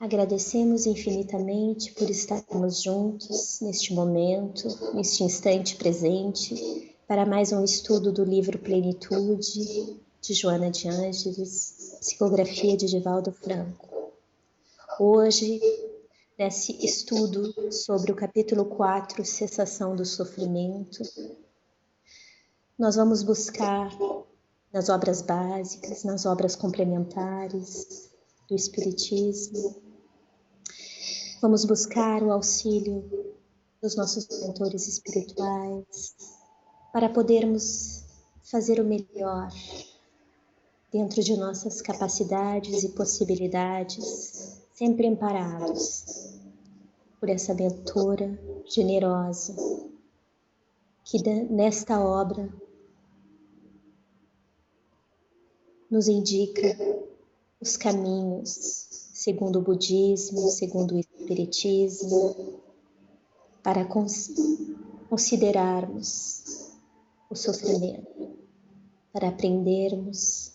Agradecemos infinitamente por estarmos juntos neste momento, neste instante presente, para mais um estudo do livro Plenitude, de Joana de Ângeles, psicografia de Divaldo Franco. Hoje, nesse estudo sobre o capítulo 4, Cessação do Sofrimento, nós vamos buscar nas obras básicas, nas obras complementares do Espiritismo. Vamos buscar o auxílio dos nossos mentores espirituais para podermos fazer o melhor dentro de nossas capacidades e possibilidades, sempre amparados por essa mentora generosa que nesta obra nos indica os caminhos segundo o budismo, segundo o espiritismo, para considerarmos o sofrimento, para aprendermos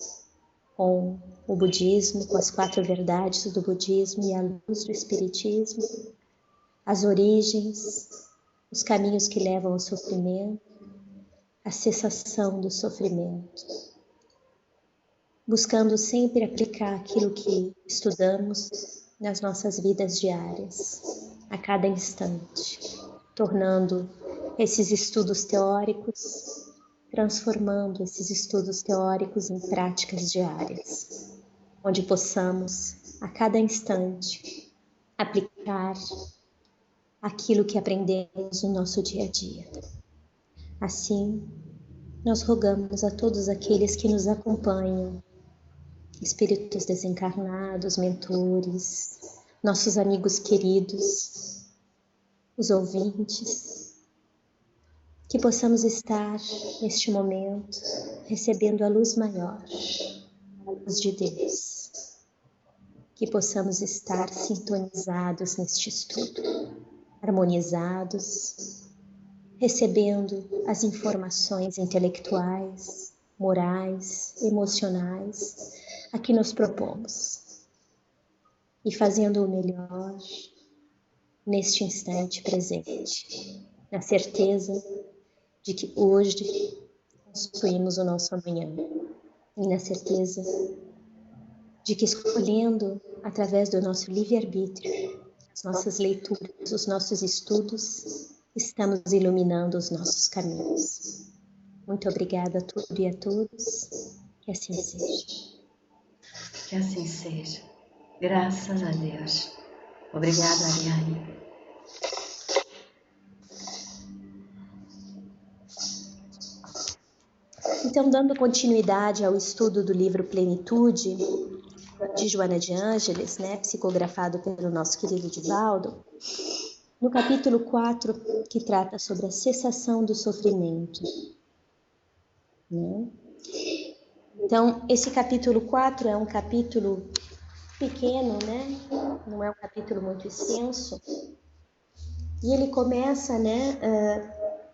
com o budismo, com as 4 verdades do budismo e a luz do espiritismo, as origens, os caminhos que levam ao sofrimento, a cessação do sofrimento, buscando sempre aplicar aquilo que estudamos nas nossas vidas diárias, a cada instante, tornando esses estudos teóricos, transformando esses estudos teóricos em práticas diárias, onde possamos, a cada instante, aplicar aquilo que aprendemos no nosso dia a dia. Assim, nós rogamos a todos aqueles que nos acompanham, espíritos desencarnados, mentores, nossos amigos queridos, os ouvintes, que possamos estar neste momento recebendo a luz maior, a luz de Deus, que possamos estar sintonizados neste estudo, harmonizados, recebendo as informações intelectuais, morais, emocionais a que nos propomos e fazendo o melhor neste instante presente, na certeza de que hoje construímos o nosso amanhã e na certeza de que escolhendo através do nosso livre-arbítrio, as nossas leituras, os nossos estudos, estamos iluminando os nossos caminhos. Muito obrigada a tudo e a todos, que assim seja. Que assim seja. Graças a Deus. Obrigada, Ariane. Então, dando continuidade ao estudo do livro Plenitude, de Joana de Ângeles, psicografado pelo nosso querido Divaldo, no capítulo 4, que trata sobre a cessação do sofrimento. Então, esse capítulo 4 é um capítulo pequeno, não é um capítulo muito extenso, e ele começa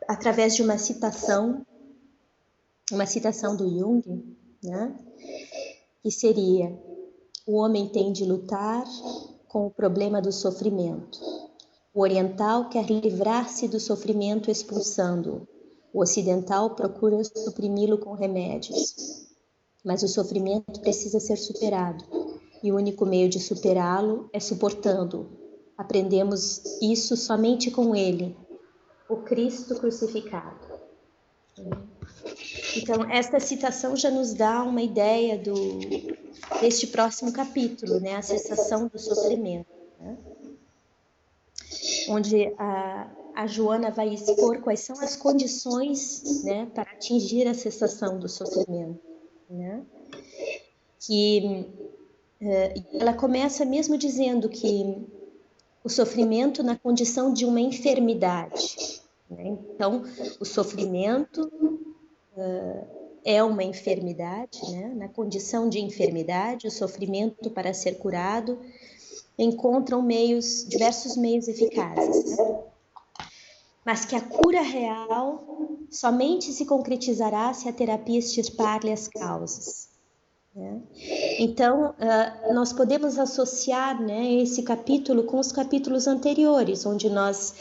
através de uma citação do Jung, que seria: o homem tem de lutar com o problema do sofrimento. O oriental quer livrar-se do sofrimento expulsando-o. O ocidental procura suprimi-lo com remédios. Mas o sofrimento precisa ser superado, e o único meio de superá-lo é suportando-o. Aprendemos isso somente com ele, o Cristo crucificado. Então, esta citação já nos dá uma ideia deste próximo capítulo, a cessação do sofrimento, onde a Joana vai expor quais são as condições para atingir a cessação do sofrimento. Que ela começa mesmo dizendo que o sofrimento na condição de uma enfermidade. Então, o sofrimento é uma enfermidade, na condição de enfermidade, o sofrimento para ser curado encontram diversos meios eficazes, mas que a cura real somente se concretizará se a terapia extirpar-lhe as causas. né? Então, nós podemos associar, né, esse capítulo com os capítulos anteriores, onde nós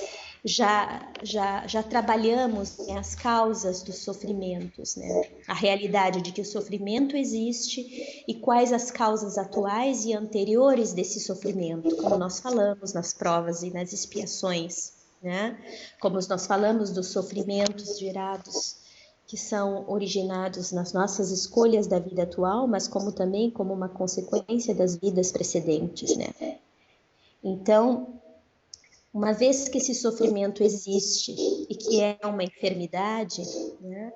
já trabalhamos, né, as causas dos sofrimentos, né? A realidade de que o sofrimento existe e quais as causas atuais e anteriores desse sofrimento, como nós falamos nas provas e nas expiações, né? Como nós falamos dos sofrimentos gerados, que são originados nas nossas escolhas da vida atual, mas também como uma consequência das vidas precedentes, né? Então, uma vez que esse sofrimento existe e que é uma enfermidade, né,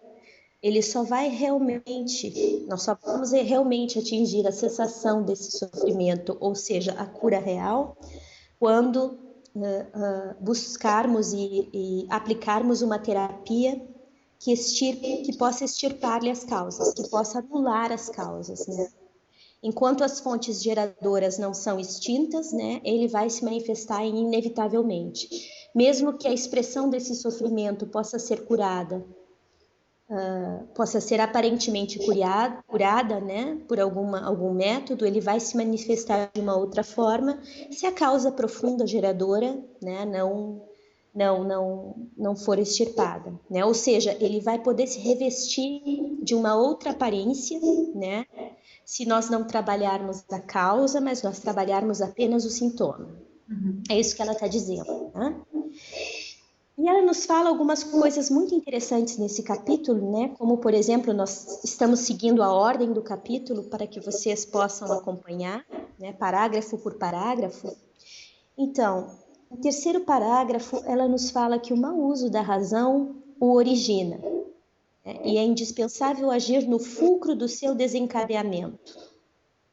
ele só vai realmente, nós só vamos realmente atingir a cessação desse sofrimento, ou seja, a cura real, quando buscarmos e aplicarmos uma terapia que possa extirpar-lhe as causas, que possa anular as causas, né? Enquanto as fontes geradoras não são extintas, né, ele vai se manifestar inevitavelmente. Mesmo que a expressão desse sofrimento possa ser curada, possa ser aparentemente curada, né, por algum método, ele vai se manifestar de uma outra forma, se a causa profunda geradora, né, não for extirpada, né? Ou seja, ele vai poder se revestir de uma outra aparência, né? Se nós não trabalharmos a causa, mas nós trabalharmos apenas o sintoma. É isso que ela está dizendo, né? E ela nos fala algumas coisas muito interessantes nesse capítulo, né? Como, por exemplo, nós estamos seguindo a ordem do capítulo para que vocês possam acompanhar, né? Parágrafo por parágrafo. Então, no terceiro parágrafo, ela nos fala que o mau uso da razão o origina, né? E é indispensável agir no fulcro do seu desencadeamento,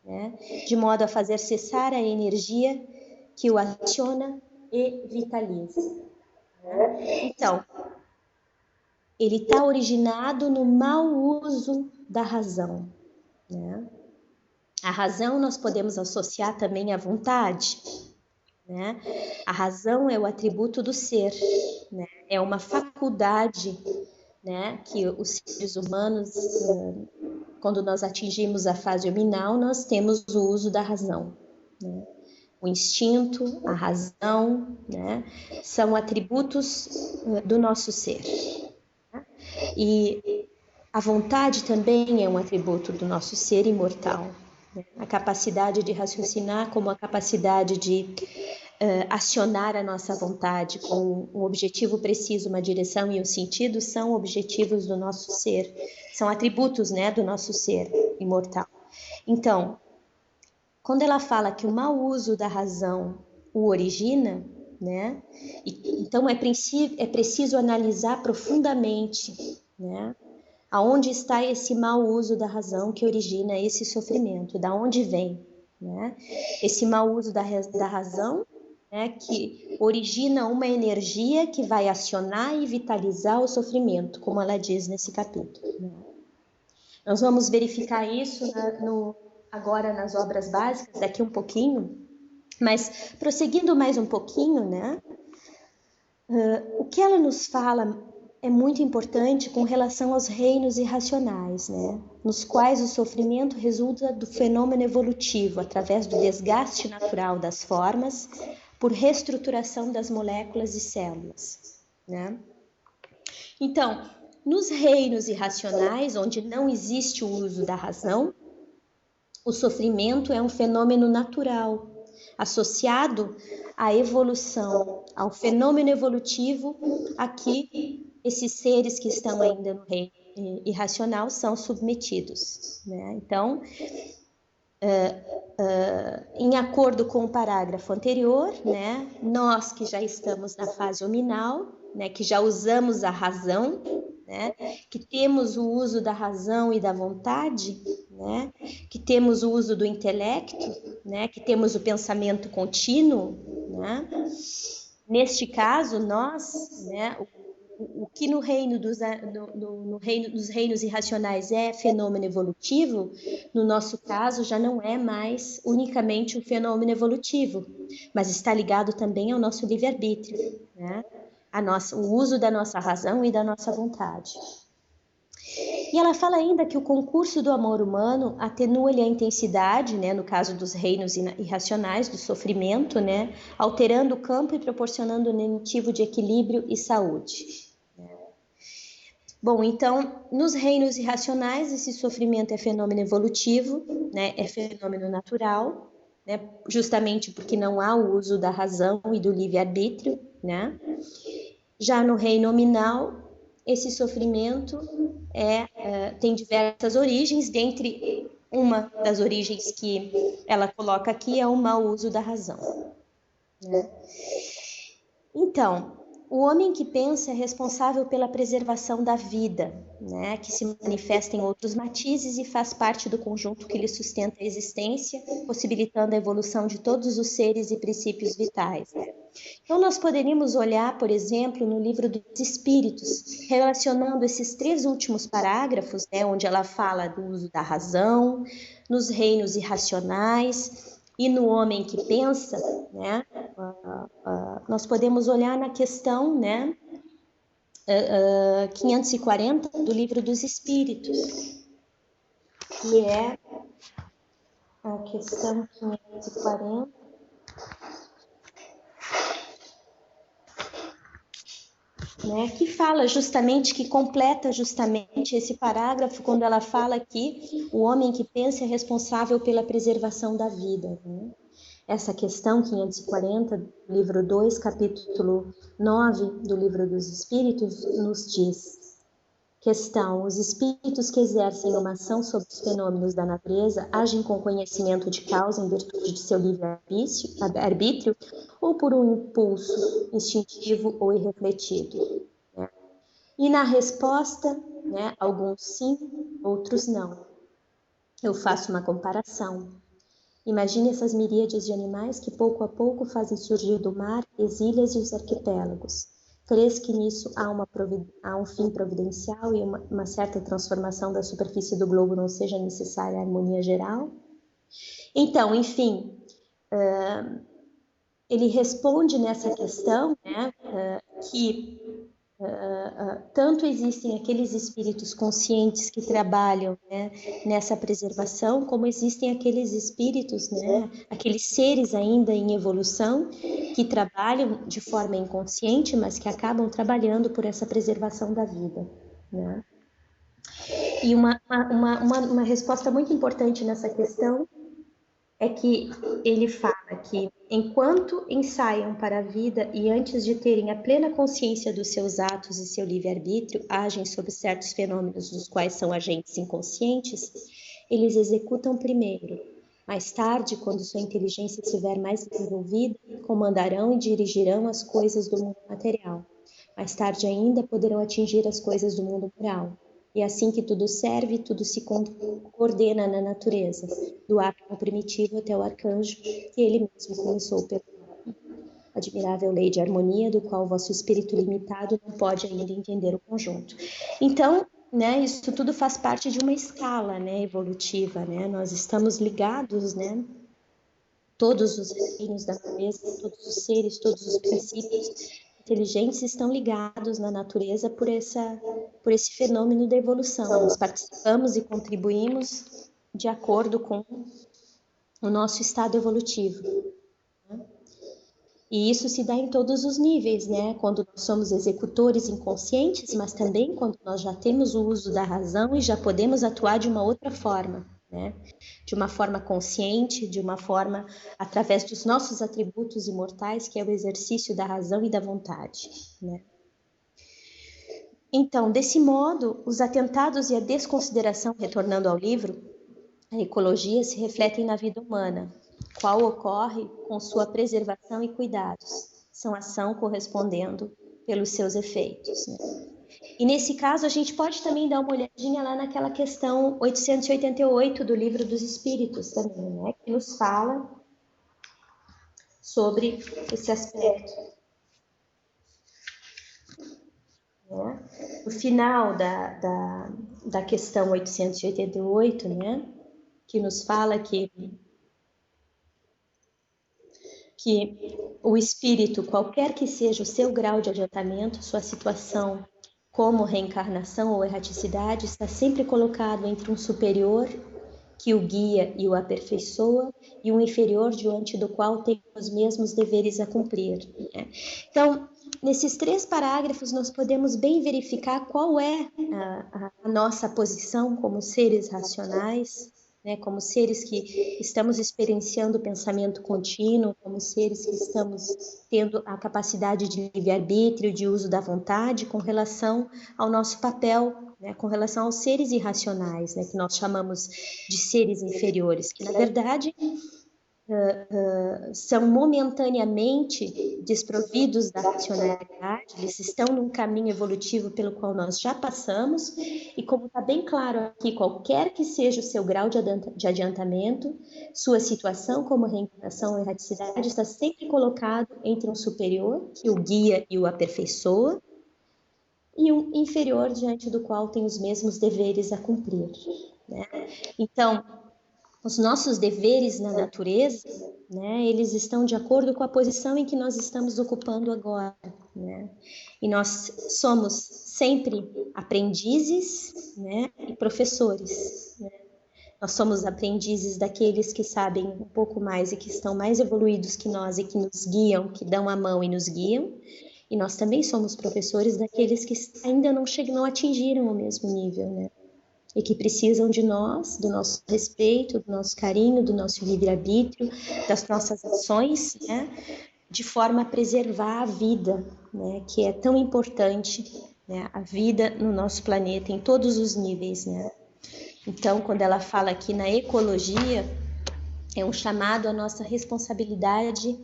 né? De modo a fazer cessar a energia que o aciona e vitaliza. Então, ele está originado no mau uso da razão, né? A razão nós podemos associar também à vontade, né? A razão é o atributo do ser, né? É uma faculdade, né, que os seres humanos, quando nós atingimos a fase hominal, nós temos o uso da razão, né? O instinto, a razão, né, são atributos do nosso ser. E a vontade também é um atributo do nosso ser imortal, né? A capacidade de raciocinar como a capacidade de acionar a nossa vontade com um objetivo preciso, uma direção e um sentido, são objetivos do nosso ser, são atributos, né, do nosso ser imortal. Então, quando ela fala que o mau uso da razão o origina, né, então é preciso analisar profundamente, né, aonde está esse mau uso da razão que origina esse sofrimento, da onde vem, né? Esse mau uso da razão, né, que origina uma energia que vai acionar e vitalizar o sofrimento, como ela diz nesse capítulo, né? Nós vamos verificar isso agora nas obras básicas, daqui um pouquinho, mas prosseguindo mais um pouquinho, né? O que ela nos fala é muito importante com relação aos reinos irracionais, né? Nos quais o sofrimento resulta do fenômeno evolutivo, através do desgaste natural das formas, por reestruturação das moléculas e células, né? Então, nos reinos irracionais, onde não existe o uso da razão, o sofrimento é um fenômeno natural, associado à evolução, ao fenômeno evolutivo a que esses seres que estão ainda no reino irracional são submetidos, né? Então, em acordo com o parágrafo anterior, né, nós que já estamos na fase hominal, né, que já usamos a razão, né, que temos o uso da razão e da vontade, né, que temos o uso do intelecto, né, que temos o pensamento contínuo, né, neste caso nós, né, o que no reino dos reinos irracionais é fenômeno evolutivo, no nosso caso já não é mais unicamente um fenômeno evolutivo, mas está ligado também ao nosso livre-arbítrio, né? O uso da nossa razão e da nossa vontade. E ela fala ainda que o concurso do amor humano atenua-lhe a intensidade, né, no caso dos reinos irracionais, do sofrimento, né, alterando o campo e proporcionando um nenitivo de equilíbrio e saúde. Bom, então, nos reinos irracionais, esse sofrimento é fenômeno evolutivo, né, é fenômeno natural, né, justamente porque não há o uso da razão e do livre-arbítrio, né? Já no reino nominal, esse sofrimento tem diversas origens, dentre uma das origens que ela coloca aqui é o mau uso da razão, né? Então, o homem que pensa é responsável pela preservação da vida, né, que se manifesta em outros matizes e faz parte do conjunto que lhe sustenta a existência, possibilitando a evolução de todos os seres e princípios vitais. Então, nós poderíamos olhar, por exemplo, no livro dos Espíritos, relacionando esses 3 últimos parágrafos, né, onde ela fala do uso da razão, nos reinos irracionais e no homem que pensa, né, nós podemos olhar na questão, né, 540 do livro dos Espíritos, que é a questão 540, né, que fala justamente, que completa justamente esse parágrafo quando ela fala que o homem que pensa é responsável pela preservação da vida, né? Essa questão 540, livro 2, capítulo 9 do livro dos Espíritos, nos diz: questão: os espíritos que exercem uma ação sobre os fenômenos da natureza agem com conhecimento de causa em virtude de seu livre-arbítrio ou por um impulso instintivo ou irrefletido, né? E na resposta, né, alguns sim, outros não. Eu faço uma comparação. Imagine essas miríades de animais que pouco a pouco fazem surgir do mar as ilhas e os arquipélagos. Crês que nisso há um fim providencial e uma certa transformação da superfície do globo não seja necessária à harmonia geral? Então, enfim, ele responde nessa questão, né, que tanto existem aqueles espíritos conscientes que trabalham, né, nessa preservação, como existem aqueles espíritos, né, aqueles seres ainda em evolução que trabalham de forma inconsciente, mas que acabam trabalhando por essa preservação da vida, né? E uma resposta muito importante nessa questão é que ele fala que, enquanto ensaiam para a vida e antes de terem a plena consciência dos seus atos e seu livre-arbítrio, agem sobre certos fenômenos dos quais são agentes inconscientes, eles executam primeiro. Mais tarde, quando sua inteligência estiver mais desenvolvida, comandarão e dirigirão as coisas do mundo material. Mais tarde ainda, poderão atingir as coisas do mundo moral. E assim que tudo serve, tudo se coordena na natureza, do átomo primitivo até o arcanjo, que ele mesmo começou pela admirável lei de harmonia, do qual o vosso espírito limitado não pode ainda entender o conjunto. Então, né, isso tudo faz parte de uma escala, né, evolutiva, né? Nós estamos ligados, né? Todos os reinos da natureza, todos os seres, todos os princípios inteligentes estão ligados na natureza por esse fenômeno da evolução. Nós participamos e contribuímos de acordo com o nosso estado evolutivo. E isso se dá em todos os níveis, né? Quando nós somos executores inconscientes, mas também quando nós já temos o uso da razão e já podemos atuar de uma outra forma, né? De uma forma consciente, de uma forma através dos nossos atributos imortais, que é o exercício da razão e da vontade, né? Então, desse modo, os atentados e a desconsideração, retornando ao livro, a ecologia se refletem na vida humana, qual ocorre com sua preservação e cuidados, são ação correspondendo pelos seus efeitos, né? E nesse caso a gente pode também dar uma olhadinha lá naquela questão 888 do Livro dos Espíritos também, né? Que nos fala sobre esse aspecto, né? No final da questão 888, né? Que nos fala que o espírito, qualquer que seja o seu grau de adiantamento, sua situação como reencarnação ou erraticidade, está sempre colocado entre um superior que o guia e o aperfeiçoa, e um inferior diante do qual tem os mesmos deveres a cumprir. Né? Então, nesses 3 parágrafos, nós podemos bem verificar qual é a nossa posição como seres racionais, né? Como seres que estamos experienciando o pensamento contínuo, como seres que estamos tendo a capacidade de livre-arbítrio, de uso da vontade, com relação ao nosso papel, né, com relação aos seres irracionais, né, que nós chamamos de seres inferiores, que na verdade são momentaneamente desprovidos da racionalidade, eles estão num caminho evolutivo pelo qual nós já passamos, e como está bem claro aqui, qualquer que seja o seu grau de adiantamento, sua situação como reencarnação ou erraticidade está sempre colocado entre um superior, que o guia e o aperfeiçoa, e um inferior diante do qual tem os mesmos deveres a cumprir. Né? Então, os nossos deveres na natureza, né, eles estão de acordo com a posição em que nós estamos ocupando agora. Né? E nós somos sempre aprendizes, né, e professores. Né? Nós somos aprendizes daqueles que sabem um pouco mais e que estão mais evoluídos que nós e que nos guiam, que dão a mão e nos guiam. E nós também somos professores daqueles que ainda não atingiram o mesmo nível, né? E que precisam de nós, do nosso respeito, do nosso carinho, do nosso livre-arbítrio, das nossas ações, né? De forma a preservar a vida, né? Que é tão importante, né? A vida no nosso planeta, em todos os níveis, né? Então, quando ela fala aqui na ecologia, é um chamado à nossa responsabilidade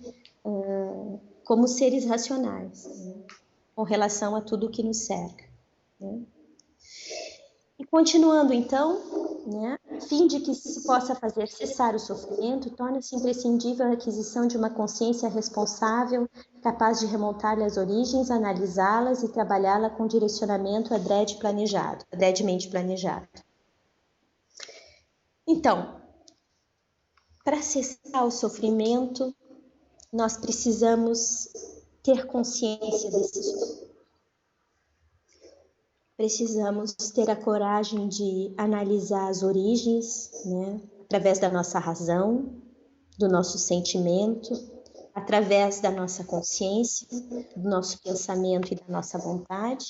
como seres racionais, né? Com relação a tudo que nos cerca. Né? E continuando então, né, a fim de que se possa fazer cessar o sofrimento, torna-se imprescindível a aquisição de uma consciência responsável, capaz de remontar-lhe as origens, analisá-las e trabalhá-la com direcionamento adredemente planejado. Então, para cessar o sofrimento, nós precisamos ter consciência desse sofrimento. Precisamos ter a coragem de analisar as origens, né, através da nossa razão, do nosso sentimento, através da nossa consciência, do nosso pensamento e da nossa vontade,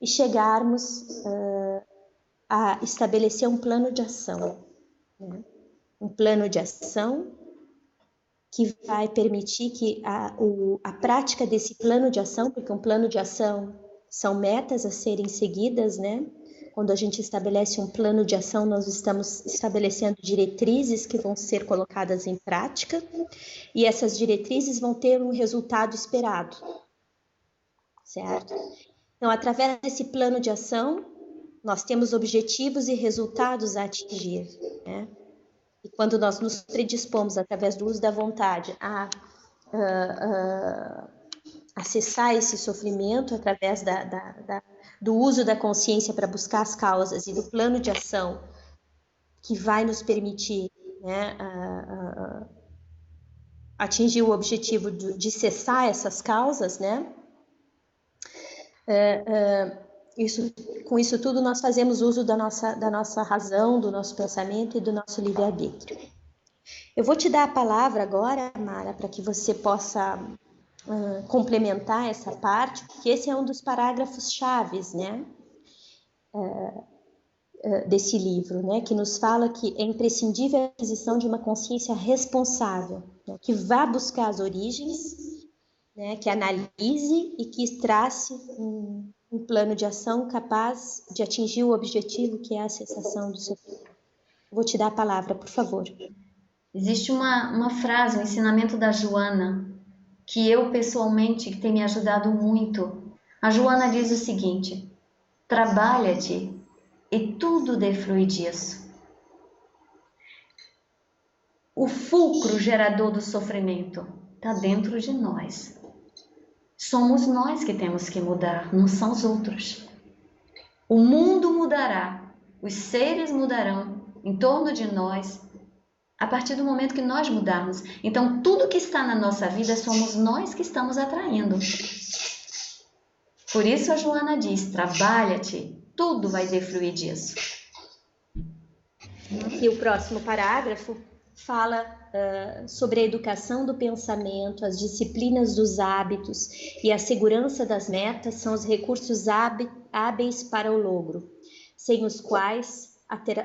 e chegarmos a estabelecer um plano de ação. Né? Um plano de ação que vai permitir que a prática desse plano de ação, porque um plano de ação são metas a serem seguidas, né? Quando a gente estabelece um plano de ação, nós estamos estabelecendo diretrizes que vão ser colocadas em prática, e essas diretrizes vão ter um resultado esperado, certo? Então, através desse plano de ação, nós temos objetivos e resultados a atingir, né? E quando nós nos predispomos, através do uso da vontade, a acessar esse sofrimento através do uso da consciência para buscar as causas e do plano de ação que vai nos permitir, né, atingir o objetivo de cessar essas causas, né? Com isso tudo nós fazemos uso da nossa razão, do nosso pensamento e do nosso livre-arbítrio. Eu vou te dar a palavra agora, Mara, para que você possa complementar essa parte, porque esse é um dos parágrafos chaves, né, desse livro, né, que nos fala que é imprescindível a aquisição de uma consciência responsável, né, que vá buscar as origens, né, que analise e que trace um plano de ação capaz de atingir o objetivo, que é a cessação do sofrimento. Vou te dar a palavra, por favor. Existe uma frase, um ensinamento da Joana, que eu pessoalmente, que tem me ajudado muito. A Joana diz o seguinte: trabalha-te e tudo deflui disso. O fulcro gerador do sofrimento está dentro de nós. Somos nós que temos que mudar, não são os outros. O mundo mudará, os seres mudarão em torno de nós a partir do momento que nós mudarmos. Então, tudo que está na nossa vida somos nós que estamos atraindo. Por isso a Joana diz, trabalha-te, tudo vai defluir disso. E o próximo parágrafo fala sobre a educação do pensamento, as disciplinas dos hábitos e a segurança das metas são os recursos hábeis para o logro, sem os quais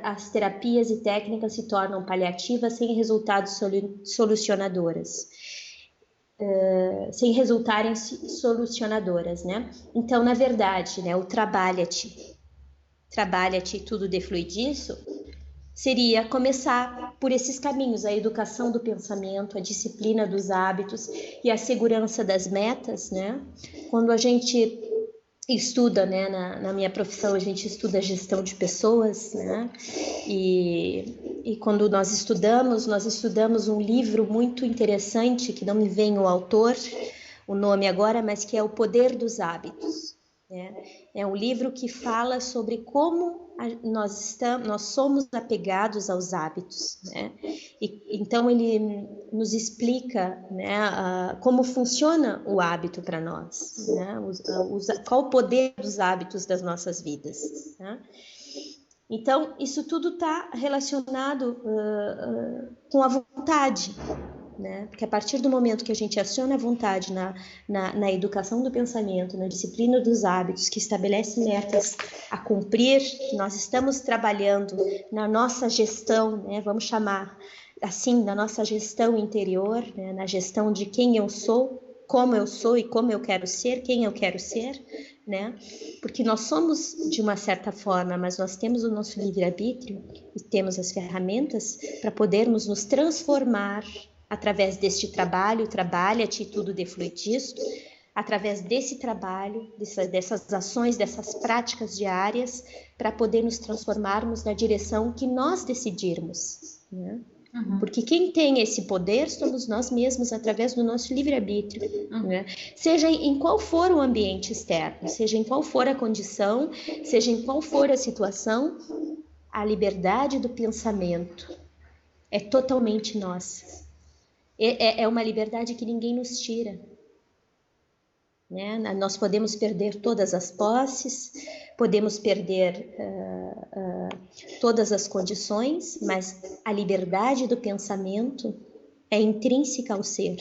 as terapias e técnicas se tornam paliativas sem resultados solucionadoras. Sem resultarem solucionadoras, né? Então, na verdade, né, o trabalha-te e tudo deflui disso, seria começar por esses caminhos, a educação do pensamento, a disciplina dos hábitos e a segurança das metas, né? Quando a gente estuda, né, na minha profissão, a gente estuda gestão de pessoas, né? E quando nós estudamos um livro muito interessante, que não me vem o autor, o nome agora, mas que é O Poder dos Hábitos. Né? É um livro que fala sobre como nós somos apegados aos hábitos, né? Então ele nos explica, né, como funciona o hábito para nós, né? Qual o poder dos hábitos das nossas vidas, né? Então isso tudo está relacionado com a vontade, né? Porque a partir do momento que a gente aciona a vontade na educação do pensamento, na disciplina dos hábitos, que estabelece metas a cumprir, que nós estamos trabalhando na nossa gestão, né? Vamos chamar assim, na nossa gestão interior, né? Na gestão de quem eu sou e como eu quero ser, quem eu quero ser, né? Porque nós somos de uma certa forma, mas nós temos o nosso livre-arbítrio e temos as ferramentas para podermos nos transformar através deste trabalho, trabalha-te e tudo deflui disso, através desse trabalho, dessas ações, dessas práticas diárias, para poder nos transformarmos na direção que nós decidirmos, né? Porque quem tem esse poder somos nós mesmos, através do nosso livre-arbítrio, né? Seja em qual for o ambiente externo, seja em qual for a condição, seja em qual for a situação, a liberdade do pensamento é totalmente nossa. É uma liberdade que ninguém nos tira, né? Nós podemos perder todas as posses, podemos perder todas as condições, mas a liberdade do pensamento é intrínseca ao ser,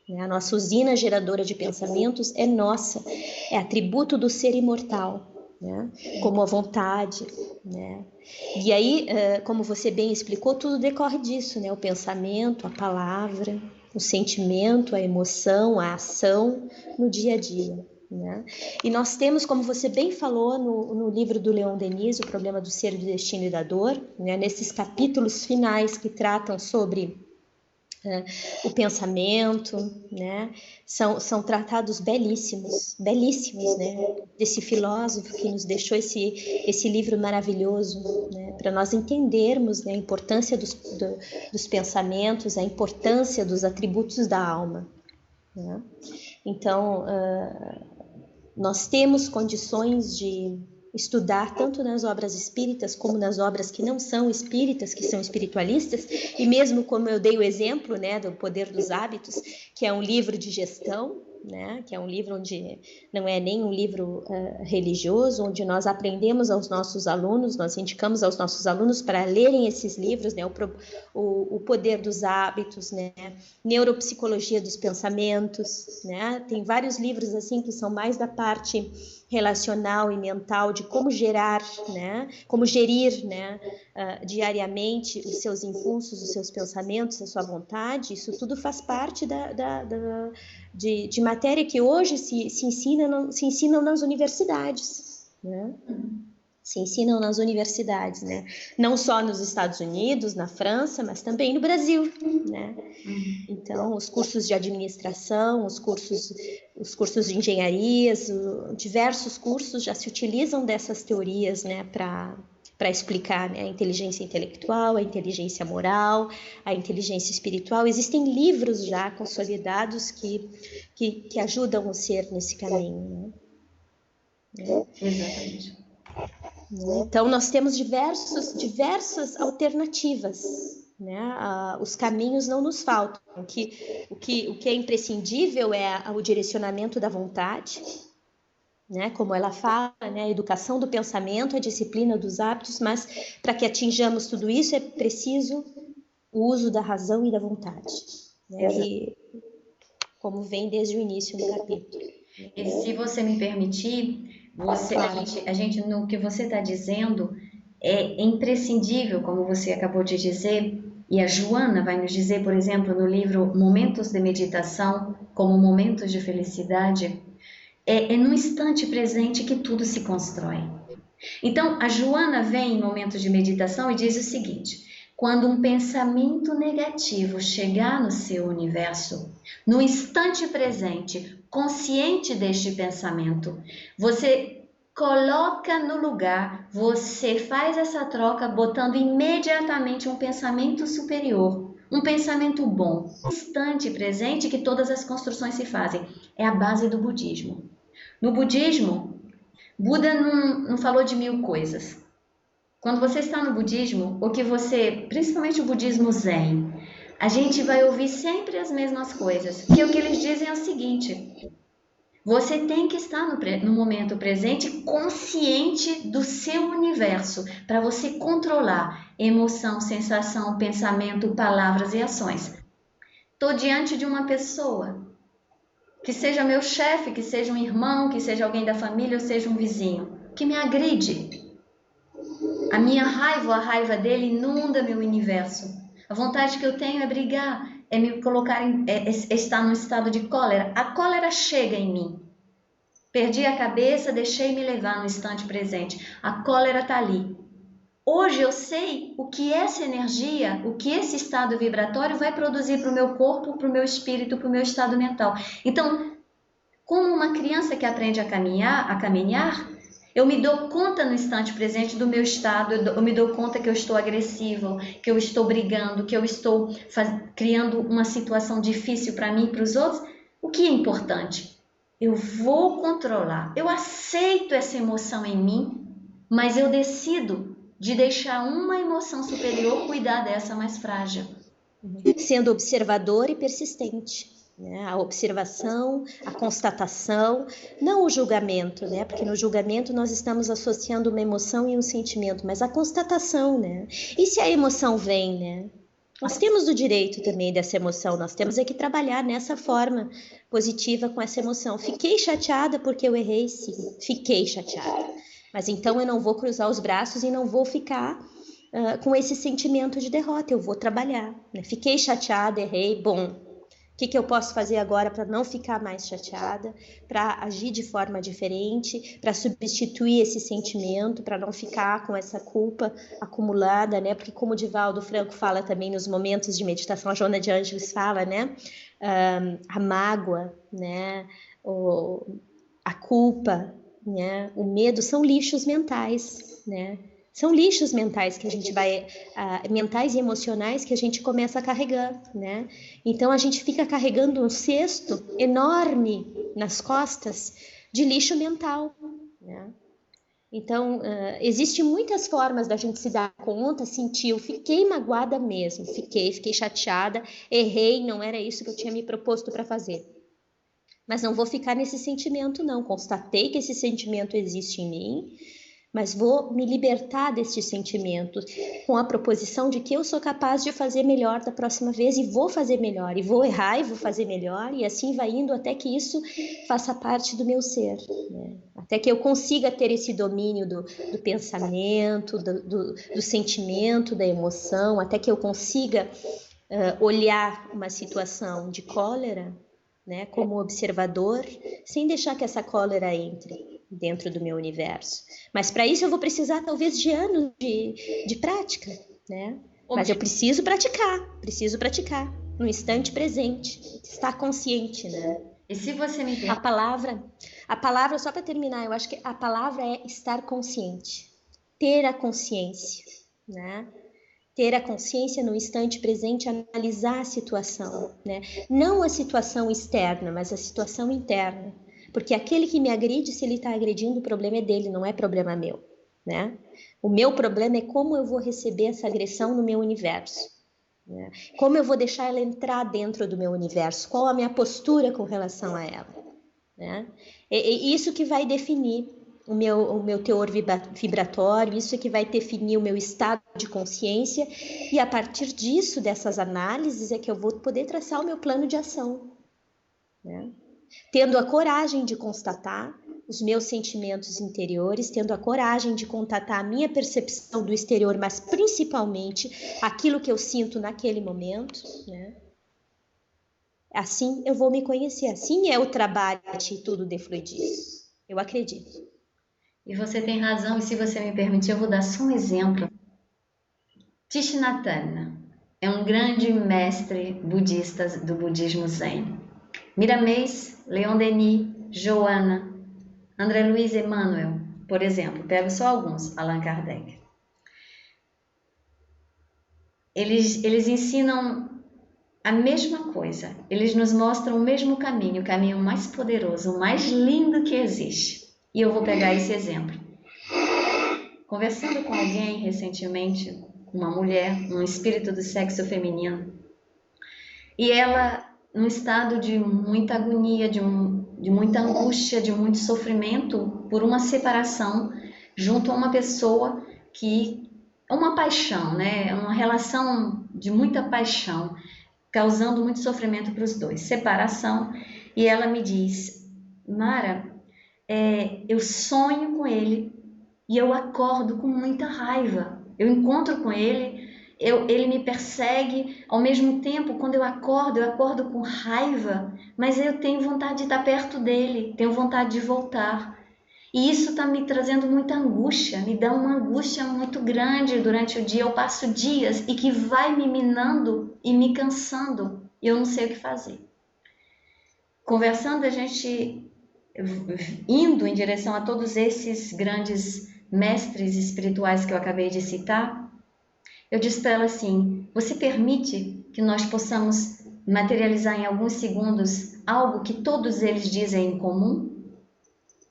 né? A nossa usina geradora de pensamentos é nossa, é atributo do ser imortal, né? Como a vontade, né? E aí, como você bem explicou, tudo decorre disso, né? O pensamento, a palavra, o sentimento, a emoção, a ação no dia a dia, né? E nós temos, como você bem falou no livro do Leon Denis, O Problema do Ser, do Destino e da Dor, né? Nesses capítulos finais que tratam sobre o pensamento, né? São tratados belíssimos, né? Desse filósofo que nos deixou esse livro maravilhoso, né? Para nós entendermos, né, a importância dos pensamentos, a importância dos atributos da alma, né? Então, nós temos condições de estudar tanto nas obras espíritas como nas obras que não são espíritas, que são espiritualistas, e mesmo como eu dei o exemplo, né, do Poder dos Hábitos, que é um livro de gestão, né, que é um livro onde não é nem um livro religioso, onde nós aprendemos aos nossos alunos, nós indicamos aos nossos alunos para lerem esses livros, né, o Poder dos Hábitos, né, Neuropsicologia dos Pensamentos, né, tem vários livros assim que são mais da parte relacional e mental de como gerar, né, como gerir, né, diariamente os seus impulsos, os seus pensamentos, a sua vontade. Isso tudo faz parte de matéria que hoje se ensinam nas universidades, né? Se ensinam nas universidades, né? Não só nos Estados Unidos, na França, mas também no Brasil, né? Então, os cursos de administração, os cursos de engenharias, diversos cursos já se utilizam dessas teorias, né, para explicar, né, a inteligência intelectual, a inteligência moral, a inteligência espiritual. Existem livros já consolidados que ajudam o ser nesse caminho, né? Exatamente. Então, nós temos diversas alternativas, né? Os caminhos não nos faltam. O que é imprescindível é o direcionamento da vontade, né? Como ela fala, né? A educação do pensamento, a disciplina dos hábitos, mas para que atinjamos tudo isso é preciso o uso da razão e da vontade, né? Que, como vem desde o início do capítulo. E se você me permitir, a gente, no que você está dizendo, é imprescindível, como você acabou de dizer, e a Joana vai nos dizer, por exemplo, no livro Momentos de Meditação, como momentos de felicidade, é no instante presente que tudo se constrói. Então, a Joana vem em momentos de meditação e diz o seguinte: quando um pensamento negativo chegar no seu universo, no instante presente, consciente deste pensamento, você coloca no lugar, você faz essa troca botando imediatamente um pensamento superior, um pensamento bom, no instante presente que todas as construções se fazem. É a base do budismo. No budismo, Buda não falou de 1000 coisas. Quando você está no budismo, principalmente o budismo zen, a gente vai ouvir sempre as mesmas coisas. Que o que eles dizem é o seguinte: você tem que estar no momento presente consciente do seu universo para você controlar emoção, sensação, pensamento, palavras e ações. Estou diante de uma pessoa, que seja meu chefe, que seja um irmão, que seja alguém da família ou seja um vizinho, que me agride. A minha raiva, a raiva dele inunda meu universo. A vontade que eu tenho é brigar, é me colocar estar num estado de cólera. A cólera chega em mim. Perdi a cabeça, deixei-me levar no instante presente. A cólera está ali. Hoje eu sei o que essa energia, o que esse estado vibratório vai produzir para o meu corpo, para o meu espírito, para o meu estado mental. Então, como uma criança que aprende a caminhar, eu me dou conta no instante presente do meu estado, eu me dou conta que eu estou agressivo, que eu estou brigando, que eu estou criando uma situação difícil para mim e para os outros. O que é importante? Eu vou controlar, eu aceito essa emoção em mim, mas eu decido de deixar uma emoção superior cuidar dessa mais frágil. Sendo observador e persistente. Né? A observação, a constatação, não o julgamento, né? Porque no julgamento nós estamos associando uma emoção e um sentimento, mas a constatação, né? E se a emoção vem, né? Nós temos o direito também dessa emoção, nós temos que trabalhar nessa forma positiva com essa emoção. Fiquei chateada porque eu errei, sim, fiquei chateada. Mas então eu não vou cruzar os braços e não vou ficar com esse sentimento de derrota, eu vou trabalhar. Né? Fiquei chateada, errei, bom, o que eu posso fazer agora para não ficar mais chateada, para agir de forma diferente, para substituir esse sentimento, para não ficar com essa culpa acumulada, né? Porque como o Divaldo Franco fala também nos momentos de meditação, a Joana de Ângeles fala, né? A mágoa, né? A culpa, né? O medo são lixos mentais, né? São lixos mentais que a gente vai, mentais e emocionais que a gente começa a carregar, né? Então a gente fica carregando um cesto enorme nas costas de lixo mental, né? Então, existem muitas formas da gente se dar conta, sentir, eu fiquei magoada mesmo, fiquei chateada, errei, não era isso que eu tinha me proposto para fazer. Mas não vou ficar nesse sentimento, não. Constatei que esse sentimento existe em mim, mas vou me libertar deste sentimento com a proposição de que eu sou capaz de fazer melhor da próxima vez e vou fazer melhor, e vou errar e vou fazer melhor, e assim vai indo até que isso faça parte do meu ser, né? Até que eu consiga ter esse domínio do pensamento, do sentimento, da emoção, até que eu consiga olhar uma situação de cólera, né, como observador, sem deixar que essa cólera entre dentro do meu universo. Mas para isso eu vou precisar talvez de anos de prática, né? Mas eu preciso praticar no instante presente, estar consciente, né? E se você me pergunta... A palavra, só para terminar, eu acho que a palavra é estar consciente, ter a consciência, né? Ter a consciência no instante presente, analisar a situação, né? Não a situação externa, mas a situação interna. Porque aquele que me agride, se ele está agredindo, o problema é dele, não é problema meu, né? O meu problema é como eu vou receber essa agressão no meu universo, né? Como eu vou deixar ela entrar dentro do meu universo, qual a minha postura com relação a ela. né? E isso que vai definir o meu teor vibratório, isso que vai definir o meu estado de consciência, e a partir disso, dessas análises, é que eu vou poder traçar o meu plano de ação, né? Tendo a coragem de constatar os meus sentimentos interiores, tendo a coragem de contatar a minha percepção do exterior, mas principalmente aquilo que eu sinto naquele momento, né? Assim eu vou me conhecer, assim é o trabalho Atitude de Fluidez. Eu acredito. E você tem razão, e se você me permitir, eu vou dar só um exemplo. Thich Nhat Hanh é um grande mestre budista do budismo Zen. Miramês, Leon Denis, Joana, André Luiz Emmanuel, por exemplo, pego só alguns, Allan Kardec. Eles ensinam a mesma coisa, eles nos mostram o mesmo caminho, o caminho mais poderoso, o mais lindo que existe. E eu vou pegar esse exemplo. Conversando com alguém recentemente, uma mulher, um espírito do sexo feminino, e ela, num estado de muita agonia, de muita angústia, de muito sofrimento por uma separação junto a uma pessoa que é uma paixão, né? Uma relação de muita paixão, causando muito sofrimento para os dois, separação. E ela me diz: Mara, eu sonho com ele e eu acordo com muita raiva. Eu encontro com ele, ele me persegue, ao mesmo tempo, quando eu acordo com raiva, mas eu tenho vontade de estar perto dele, tenho vontade de voltar. E isso está me trazendo muita angústia, me dá uma angústia muito grande durante o dia. Eu passo dias e que vai me minando e me cansando, e eu não sei o que fazer. Conversando, a gente indo em direção a todos esses grandes mestres espirituais que eu acabei de citar, eu disse para ela assim: você permite que nós possamos materializar em alguns segundos algo que todos eles dizem em comum?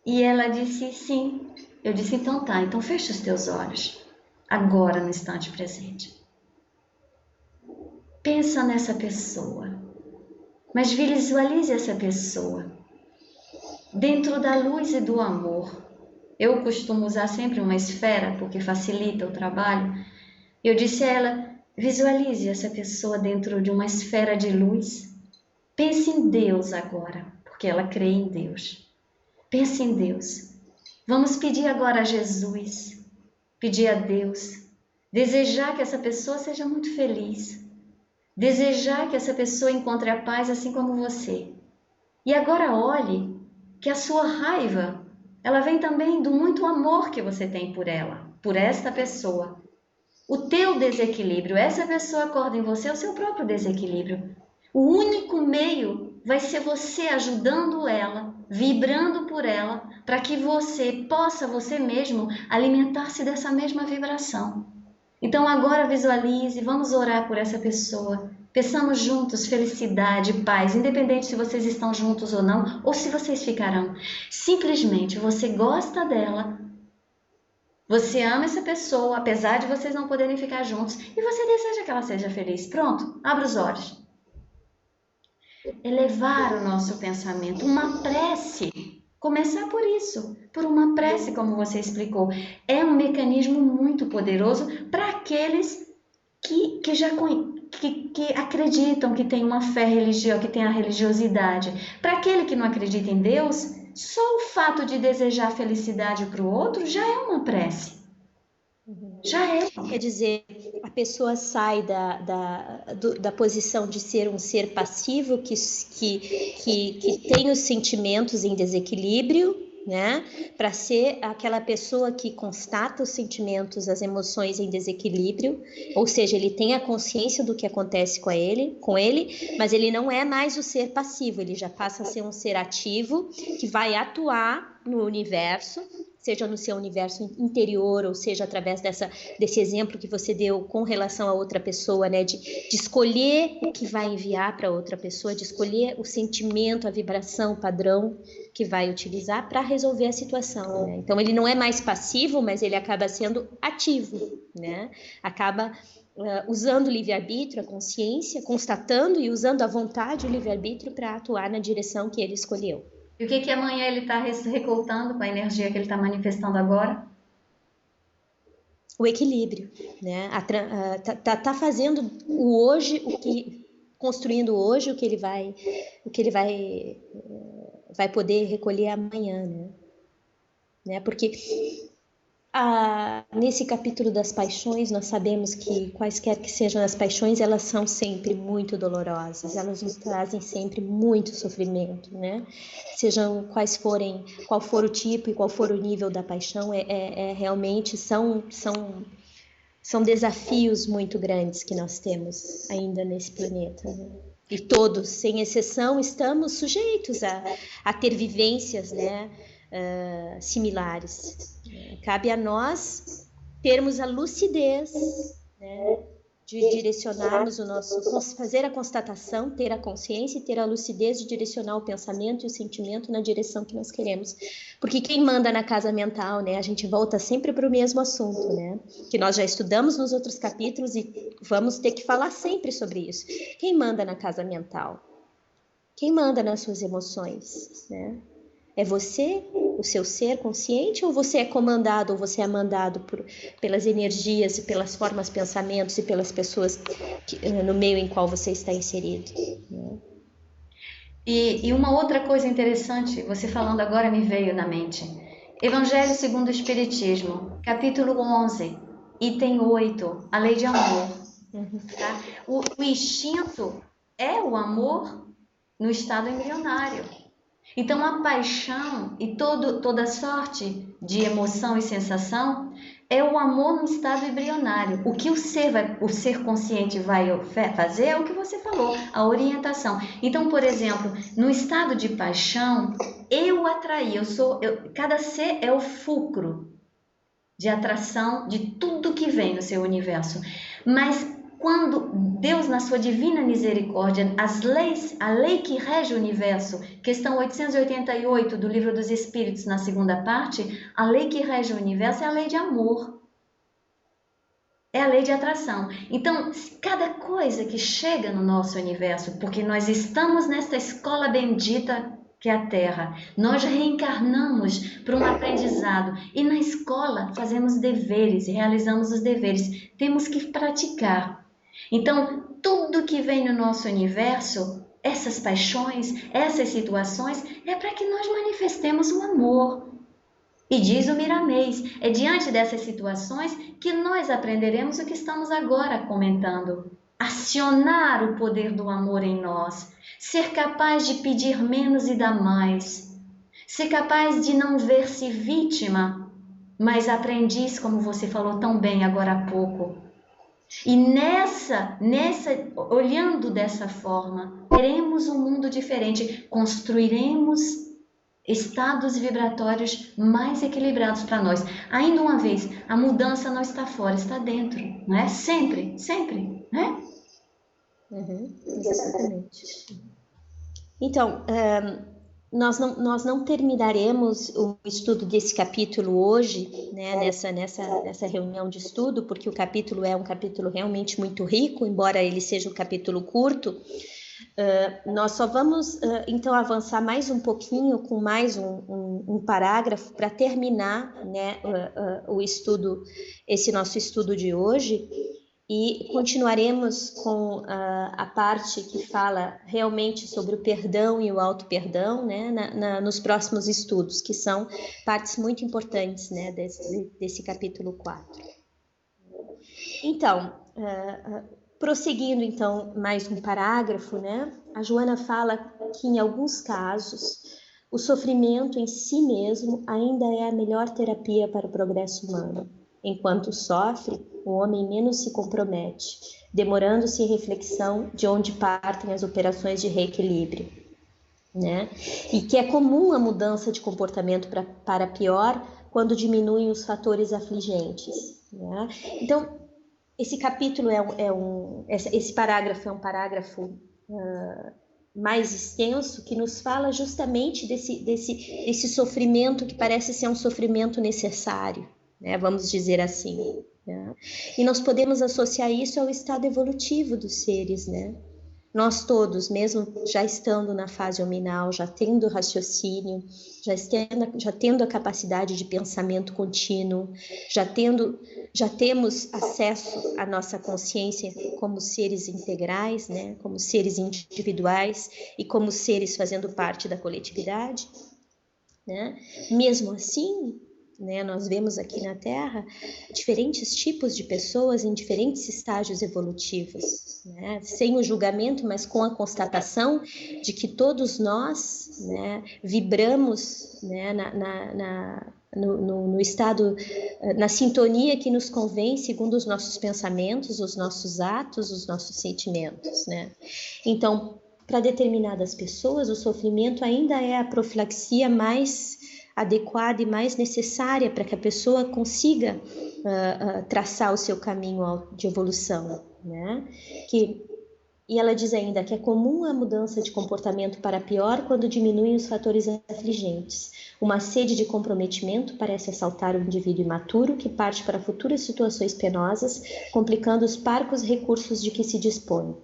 E ela disse sim. Eu disse: então tá, então fecha os teus olhos, agora no instante presente. Pensa nessa pessoa, mas visualize essa pessoa dentro da luz e do amor. Eu costumo usar sempre uma esfera porque facilita o trabalho. Eu disse a ela: visualize essa pessoa dentro de uma esfera de luz. Pense em Deus agora, porque ela crê em Deus. Pense em Deus. Vamos pedir agora a Jesus, pedir a Deus, desejar que essa pessoa seja muito feliz, desejar que essa pessoa encontre a paz assim como você. E agora olhe que a sua raiva, ela vem também do muito amor que você tem por ela, por esta pessoa. O teu desequilíbrio, essa pessoa acorda em você, é o seu próprio desequilíbrio. O único meio vai ser você ajudando ela, vibrando por ela, para que você possa, você mesmo, alimentar-se dessa mesma vibração. Então agora visualize, vamos orar por essa pessoa. Peçamos juntos felicidade, paz, independente se vocês estão juntos ou não, ou se vocês ficarão. Simplesmente você gosta dela, você ama essa pessoa, apesar de vocês não poderem ficar juntos, e você deseja que ela seja feliz. Pronto, abra os olhos. Elevar o nosso pensamento, uma prece. Começar por isso, por uma prece, como você explicou. É um mecanismo muito poderoso para aqueles que já que acreditam, que têm uma fé religiosa, que têm a religiosidade. Para aquele que não acredita em Deus, só o fato de desejar felicidade para o outro já é uma prece. Já é. Quer dizer, a pessoa sai da posição de ser um ser passivo que tem os sentimentos em desequilíbrio, né? Para ser aquela pessoa que constata os sentimentos, as emoções em desequilíbrio, ou seja, ele tem a consciência do que acontece com ele, mas ele não é mais o ser passivo, ele já passa a ser um ser ativo que vai atuar no universo, seja no seu universo interior, ou seja, através desse exemplo que você deu com relação a outra pessoa, né, de escolher o que vai enviar para outra pessoa, de escolher o sentimento, a vibração, o padrão que vai utilizar para resolver a situação, né? Então ele não é mais passivo, mas ele acaba sendo ativo, né? Acaba usando o livre-arbítrio, a consciência, constatando e usando a vontade, o livre-arbítrio para atuar na direção que ele escolheu. E o que amanhã ele está recoltando com a energia que ele está manifestando agora? O equilíbrio, né? Tá fazendo o hoje, construindo hoje o que ele vai poder recolher amanhã, né? Porque nesse capítulo das paixões, nós sabemos que quaisquer que sejam as paixões, elas são sempre muito dolorosas, elas nos trazem sempre muito sofrimento, né? Sejam qual for o tipo e qual for o nível da paixão, realmente são desafios muito grandes que nós temos ainda nesse planeta, né? E todos, sem exceção, estamos sujeitos a ter vivências, né, similares. Cabe a nós termos a lucidez, né, de direcionarmos fazer a constatação, ter a consciência e ter a lucidez de direcionar o pensamento e o sentimento na direção que nós queremos. Porque quem manda na casa mental, né? A gente volta sempre para o mesmo assunto, né? Que nós já estudamos nos outros capítulos e vamos ter que falar sempre sobre isso. Quem manda na casa mental? Quem manda nas suas emoções, né? É você, o seu ser consciente, ou você é comandado, ou você é mandado pelas energias e pelas formas, pensamentos e pelas pessoas no meio em qual você está inserido? Né? E uma outra coisa interessante, você falando agora me veio na mente. Evangelho segundo o Espiritismo, capítulo 11, item 8, a lei de amor. Tá? O instinto é o amor no estado embrionário. Então a paixão e toda sorte de emoção e sensação é o amor no estado embrionário. O que o ser consciente vai fazer é o que você falou, a orientação. Então, por exemplo, no estado de paixão, eu atraí, cada ser é o fulcro de atração de tudo que vem no seu universo. Mas quando Deus, na sua divina misericórdia, a lei que rege o universo, questão 888 do Livro dos Espíritos, na segunda parte, a lei que rege o universo é a lei de amor. É a lei de atração. Então, cada coisa que chega no nosso universo, porque nós estamos nesta escola bendita que é a Terra, nós reencarnamos para um aprendizado e na escola fazemos deveres, realizamos os deveres, temos que praticar. Então, tudo que vem no nosso universo, essas paixões, essas situações, é para que nós manifestemos o amor. E diz o Miramês, é diante dessas situações que nós aprenderemos o que estamos agora comentando. Acionar o poder do amor em nós, ser capaz de pedir menos e dar mais, ser capaz de não ver-se vítima, mas aprendiz, como você falou tão bem agora há pouco. E olhando dessa forma, teremos um mundo diferente, construiremos estados vibratórios mais equilibrados para nós. Ainda uma vez, a mudança não está fora, está dentro, não é? Sempre, sempre, né? Exatamente. Então, nós não terminaremos o estudo desse capítulo hoje, né, nessa reunião de estudo, porque o capítulo é um capítulo realmente muito rico, embora ele seja um capítulo curto. Nós só vamos, então, avançar mais um pouquinho com mais um parágrafo para terminar, né, o estudo, esse nosso estudo de hoje. E continuaremos com a parte que fala realmente sobre o perdão e o auto-perdão, né, nos próximos estudos, que são partes muito importantes, né, desse capítulo 4. Então, prosseguindo então mais um parágrafo, né, a Joana fala que em alguns casos o sofrimento em si mesmo ainda é a melhor terapia para o progresso humano. Enquanto sofre, o homem menos se compromete, demorando-se em reflexão de onde partem as operações de reequilíbrio, né? E que é comum a mudança de comportamento para pior quando diminuem os fatores afligentes, né? Então, esse capítulo esse parágrafo é um parágrafo mais extenso, que nos fala justamente desse sofrimento que parece ser um sofrimento necessário, né? Vamos dizer assim, né? E nós podemos associar isso ao estado evolutivo dos seres, né? Nós todos, mesmo já estando na fase hominal, já tendo raciocínio, já tendo a capacidade de pensamento contínuo, já temos acesso à nossa consciência como seres integrais, né? Como seres individuais e como seres fazendo parte da coletividade, né? Mesmo assim, né, nós vemos aqui na Terra diferentes tipos de pessoas em diferentes estágios evolutivos, né, sem o julgamento, mas com a constatação de que todos nós, né, vibramos, né, no estado, na sintonia que nos convém, segundo os nossos pensamentos, os nossos atos, os nossos sentimentos, né? Então, para determinadas pessoas, o sofrimento ainda é a profilaxia mais adequada e mais necessária para que a pessoa consiga traçar o seu caminho de evolução, né? E ela diz ainda que é comum a mudança de comportamento para pior quando diminuem os fatores afligentes. Uma sede de comprometimento parece assaltar o indivíduo imaturo que parte para futuras situações penosas, complicando os parcos recursos de que se dispõe.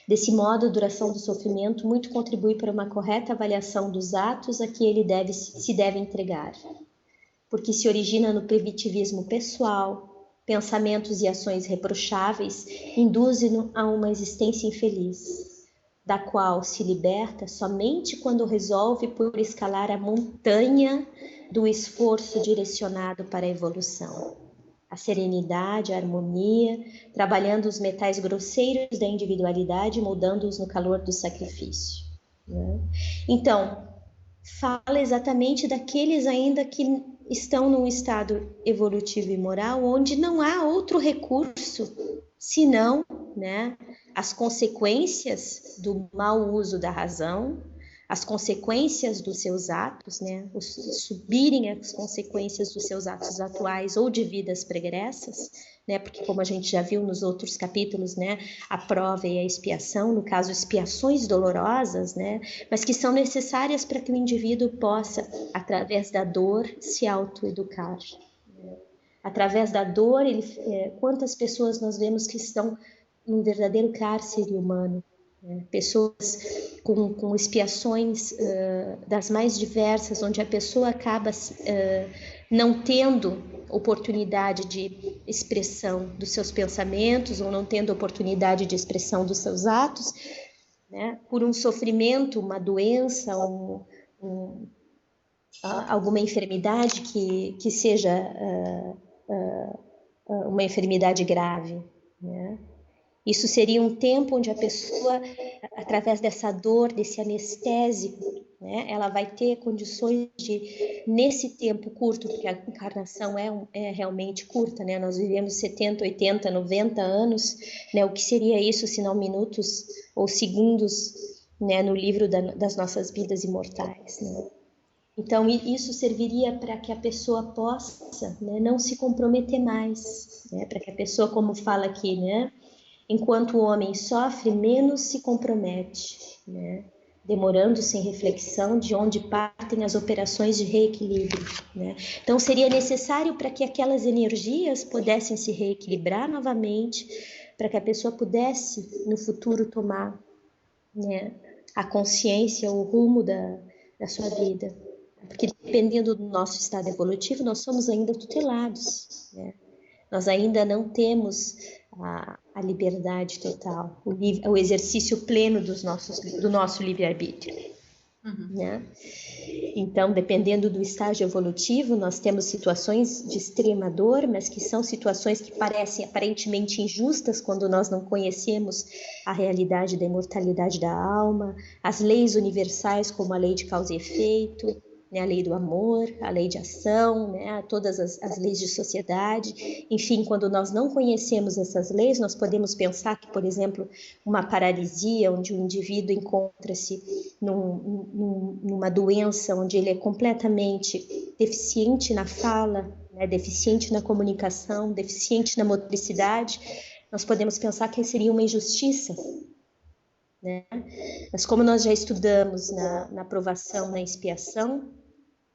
Desse modo, a duração do sofrimento muito contribui para uma correta avaliação dos atos a que ele se deve entregar, porque se origina no primitivismo pessoal, pensamentos e ações reprocháveis induzem-no a uma existência infeliz, da qual se liberta somente quando resolve por escalar a montanha do esforço direcionado para a evolução. A serenidade, a harmonia, trabalhando os metais grosseiros da individualidade, moldando-os no calor do sacrifício, né? Então, fala exatamente daqueles ainda que estão num estado evolutivo e moral, onde não há outro recurso senão, né, as consequências do mau uso da razão, as consequências dos seus atos, né, subirem as consequências dos seus atos atuais ou de vidas pregressas, né, porque como a gente já viu nos outros capítulos, né, a prova e a expiação, no caso expiações dolorosas, né, mas que são necessárias para que o indivíduo possa, através da dor, se autoeducar. Através da dor, quantas pessoas nós vemos que estão num verdadeiro cárcere humano, né? Pessoas com expiações das mais diversas, onde a pessoa acaba não tendo oportunidade de expressão dos seus pensamentos ou não tendo oportunidade de expressão dos seus atos, né? Por um sofrimento, uma doença, alguma enfermidade que seja uma enfermidade grave, né? Isso seria um tempo onde a pessoa, através dessa dor, desse anestésico, né, ela vai ter condições de, nesse tempo curto, porque a encarnação é realmente curta, né? Nós vivemos 70, 80, 90 anos, né? O que seria isso se não minutos ou segundos, né, no livro das nossas vidas imortais, né? Então, isso serviria para que a pessoa possa, né, não se comprometer mais, né, para que a pessoa, como fala aqui, né, enquanto o homem sofre, menos se compromete, né, demorando sem reflexão de onde partem as operações de reequilíbrio, né. Então, seria necessário para que aquelas energias pudessem se reequilibrar novamente, para que a pessoa pudesse, no futuro, tomar, né, a consciência, o rumo da sua vida. Porque dependendo do nosso estado evolutivo, nós somos ainda tutelados, né? Nós ainda não temos a liberdade total, o exercício pleno do nosso livre-arbítrio, né? Então, dependendo do estágio evolutivo, nós temos situações de extrema dor, mas que são situações que parecem aparentemente injustas quando nós não conhecemos a realidade da imortalidade da alma, as leis universais como a lei de causa e efeito, né, a lei do amor, a lei de ação, né, todas as leis de sociedade. Enfim, quando nós não conhecemos essas leis, nós podemos pensar que, por exemplo, uma paralisia, onde o indivíduo encontra-se numa doença, onde ele é completamente deficiente na fala, né, deficiente na comunicação, deficiente na motricidade, nós podemos pensar que seria uma injustiça, né? Mas como nós já estudamos na provação, na expiação,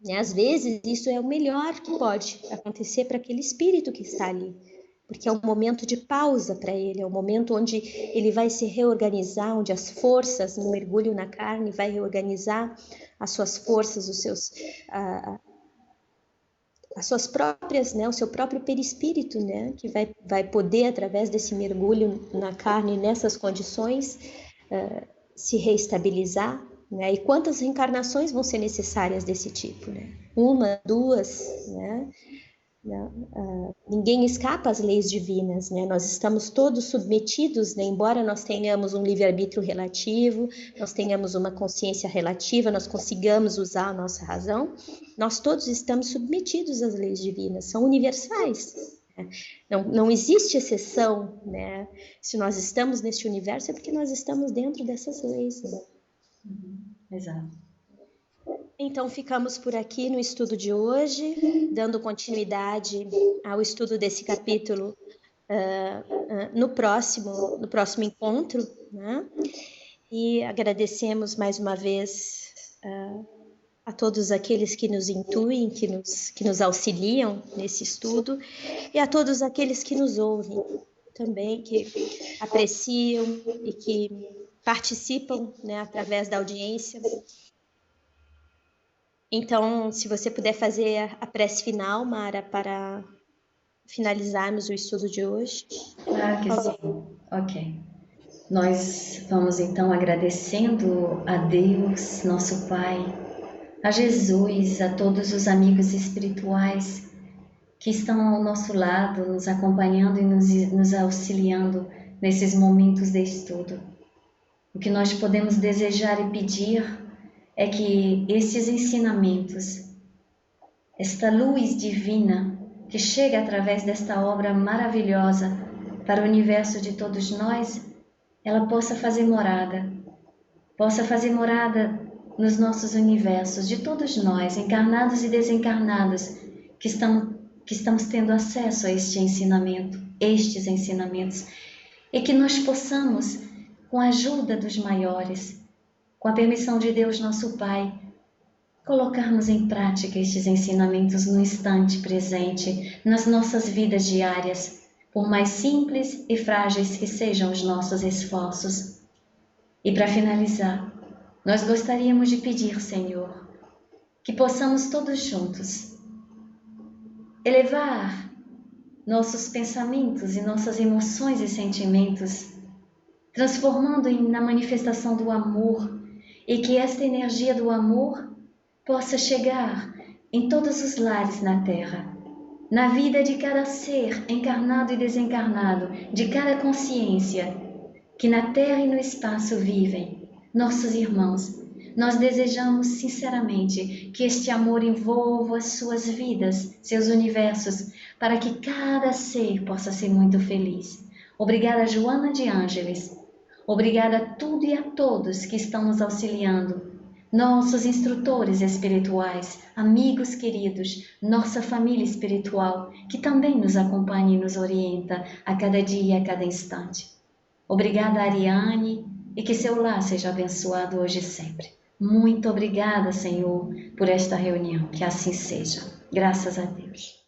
né, às vezes isso é o melhor que pode acontecer para aquele espírito que está ali, porque é um momento de pausa para ele, é um momento onde ele vai se reorganizar, onde as forças, no mergulho na carne, vai reorganizar as suas forças, as suas próprias, né, o seu próprio perispírito, né, que vai poder, através desse mergulho na carne, nessas condições, se reestabilizar, né, e quantas reencarnações vão ser necessárias desse tipo, né, 1, 2, né, ninguém escapa às leis divinas, né? Nós estamos todos submetidos, né? Embora nós tenhamos um livre-arbítrio relativo, nós tenhamos uma consciência relativa, nós consigamos usar a nossa razão, nós todos estamos submetidos às leis divinas, são universais. Né? Não existe exceção, né? Se nós estamos neste universo é porque nós estamos dentro dessas leis. Né? Exato. Então, ficamos por aqui no estudo de hoje, dando continuidade ao estudo desse capítulo no próximo encontro, né? E agradecemos mais uma vez a todos aqueles que nos intuem, que nos auxiliam nesse estudo, e a todos aqueles que nos ouvem também, que apreciam e que participam, né, através da audiência. Então, se você puder fazer a prece final, Mara, para finalizarmos o estudo de hoje. Claro que sim. Ok. Nós vamos então agradecendo a Deus, nosso Pai, a Jesus, a todos os amigos espirituais que estão ao nosso lado, nos acompanhando e nos auxiliando nesses momentos de estudo. O que nós podemos desejar e pedir é que esses ensinamentos, esta luz divina que chega através desta obra maravilhosa para o universo de todos nós, ela possa fazer morada nos nossos universos, de todos nós, encarnados e desencarnados, que estamos tendo acesso a estes ensinamentos, e que nós possamos, com a ajuda dos maiores, com a permissão de Deus, nosso Pai, colocarmos em prática estes ensinamentos no instante presente, nas nossas vidas diárias, por mais simples e frágeis que sejam os nossos esforços. E para finalizar, nós gostaríamos de pedir, Senhor, que possamos todos juntos elevar nossos pensamentos e nossas emoções e sentimentos, transformando na manifestação do amor, e que esta energia do amor possa chegar em todos os lares na Terra, na vida de cada ser encarnado e desencarnado, de cada consciência que na Terra e no espaço vivem, nossos irmãos. Nós desejamos sinceramente que este amor envolva as suas vidas, seus universos, para que cada ser possa ser muito feliz. Obrigada, Joana de Ângeles. Obrigada a tudo e a todos que estão nos auxiliando. Nossos instrutores espirituais, amigos queridos, nossa família espiritual, que também nos acompanha e nos orienta a cada dia e a cada instante. Obrigada, Ariane, e que seu lar seja abençoado hoje e sempre. Muito obrigada, Senhor, por esta reunião. Que assim seja. Graças a Deus.